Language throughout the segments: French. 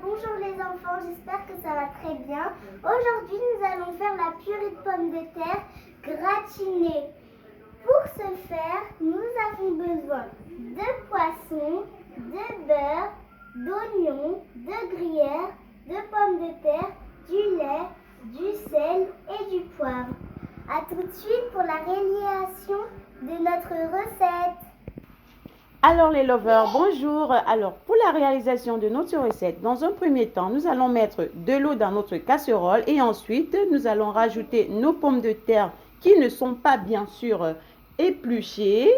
bonjour les enfants, j'espère que ça va très bien. Aujourd'hui, nous allons faire la purée de pommes de terre gratinée. Pour ce faire, nous avons besoin de poisson, de beurre, d'oignons, de gruyère, de pommes de terre, du lait, du sel et du poivre. A tout de suite pour la réalisation de notre recette. Alors les lovers, bonjour. Alors pour la réalisation de notre recette, dans un premier temps, nous allons mettre de l'eau dans notre casserole et ensuite nous allons rajouter nos pommes de terre qui ne sont pas bien sûr épluchées.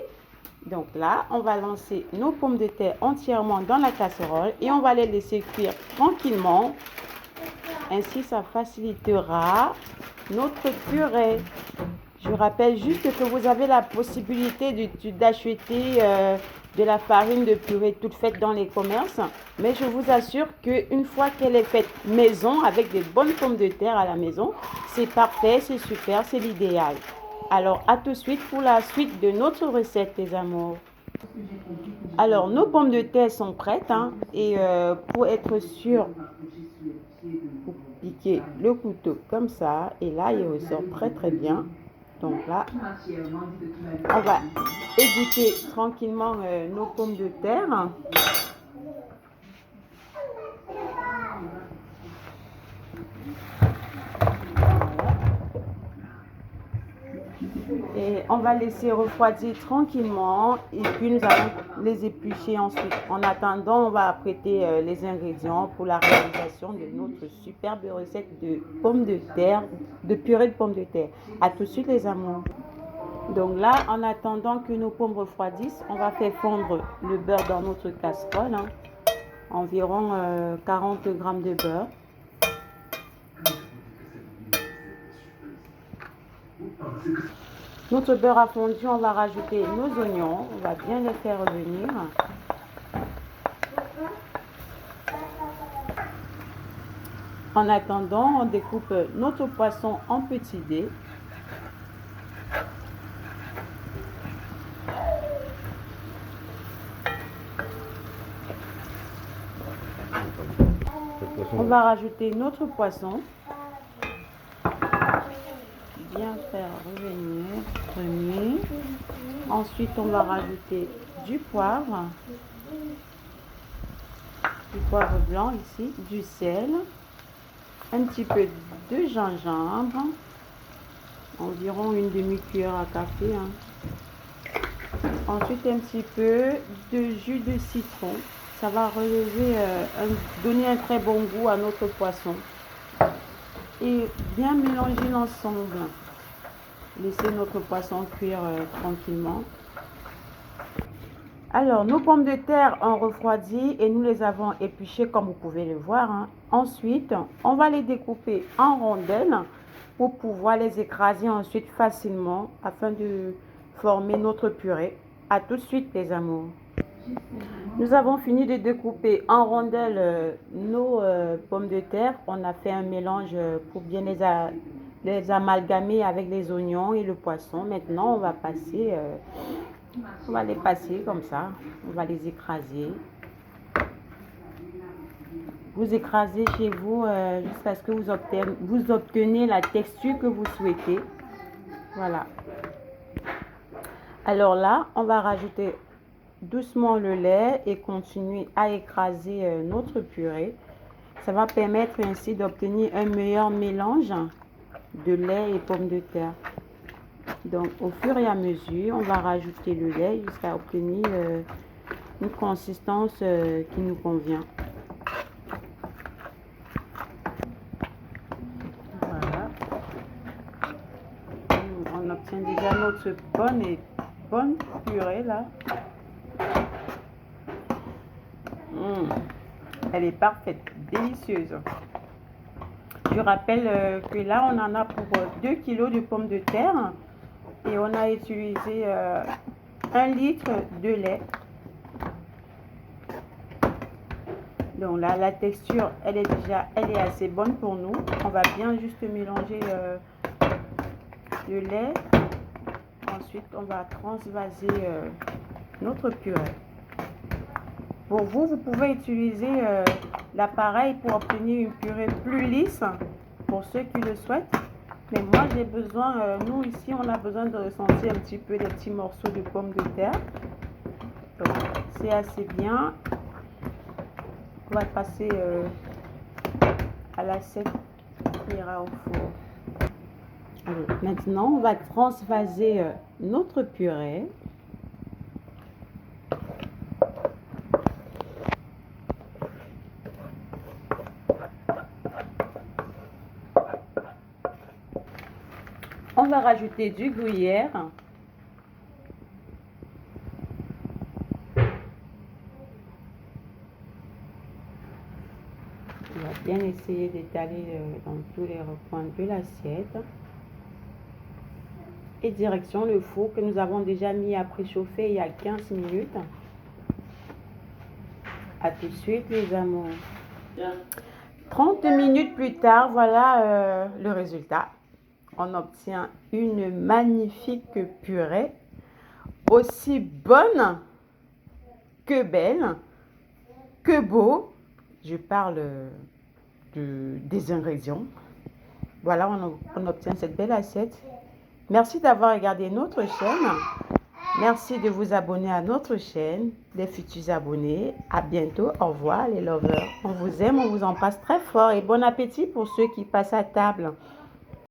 Donc là, on va lancer nos pommes de terre entièrement dans la casserole et on va les laisser cuire tranquillement. Ainsi, ça facilitera notre purée. Je rappelle juste que vous avez la possibilité d'acheter de la farine de purée toute faite dans les commerces. Mais je vous assure qu'une fois qu'elle est faite maison, avec des bonnes pommes de terre à la maison, c'est parfait, c'est super, c'est l'idéal. Alors, à tout de suite pour la suite de notre recette, les amours. Alors, nos pommes de terre sont prêtes. Et pour être sûr, vous piquez le couteau comme ça. Et là, il ressort très bien. Donc là, on va égoutter tranquillement nos pommes de terre. Et on va laisser refroidir tranquillement et puis nous allons les éplucher ensuite. En attendant, on va apprêter les ingrédients pour la réalisation de notre superbe recette de pommes de terre, de purée de pommes de terre. À tout de suite les amours. Donc là, en attendant que nos pommes refroidissent, on va faire fondre le beurre dans notre casserole. Environ 40 g de beurre. Notre beurre a fondu, on va rajouter nos oignons. On va bien les faire revenir. En attendant, on découpe notre poisson en petits dés. On va rajouter notre poisson. Bien faire revenir. Ensuite, on va rajouter du poivre blanc ici, du sel, un petit peu de gingembre, environ une demi-cuillère à café. Ensuite, un petit peu de jus de citron. Ça va donner un très bon goût à notre poisson. Et bien mélanger l'ensemble. Laisser notre poisson cuire tranquillement. Alors, nos pommes de terre ont refroidi et nous les avons épluchées comme vous pouvez le voir. Ensuite, on va les découper en rondelles pour pouvoir les écraser ensuite facilement afin de former notre purée. À tout de suite les amours. Nous avons fini de découper en rondelles nos pommes de terre. On a fait un mélange pour bien les amalgamer avec les oignons et le poisson. Maintenant, on va les passer comme ça. On va les écraser. Vous écrasez chez vous jusqu'à ce que vous obtenez la texture que vous souhaitez. Voilà. Alors là, on va rajouter doucement le lait et continuer à écraser notre purée. Ça va permettre ainsi d'obtenir un meilleur mélange de lait et pommes de terre. Donc au fur et à mesure, on va rajouter le lait jusqu'à obtenir une consistance qui nous convient. Voilà. On obtient déjà notre bonne purée là. Elle est parfaite, délicieuse. Je rappelle que là, on en a pour 2 kg de pommes de terre et on a utilisé 1 litre de lait. Donc là, la texture, elle est assez bonne pour nous. On va bien juste mélanger le lait. Ensuite, on va transvaser notre purée. Pour vous, vous pouvez utiliser l'appareil pour obtenir une purée plus lisse pour ceux qui le souhaitent. Mais moi, j'ai besoin, nous ici, on a besoin de ressentir un petit peu des petits morceaux de pommes de terre. Donc, c'est assez bien. On va passer à l'assiette qui ira au four. Alors, maintenant, on va transvaser notre purée. On va rajouter du gruyère. On va bien essayer d'étaler dans tous les recoins de l'assiette. Et direction le four que nous avons déjà mis à préchauffer il y a 15 minutes. A tout de suite les amours. 30 minutes plus tard, voilà le résultat. On obtient une magnifique purée, aussi bonne que belle, que beau. Je parle des ingrédients. Voilà, on obtient cette belle assiette. Merci d'avoir regardé notre chaîne. Merci de vous abonner à notre chaîne, les futurs abonnés. À bientôt. Au revoir les lovers. On vous aime, on vous embrasse très fort et bon appétit pour ceux qui passent à table.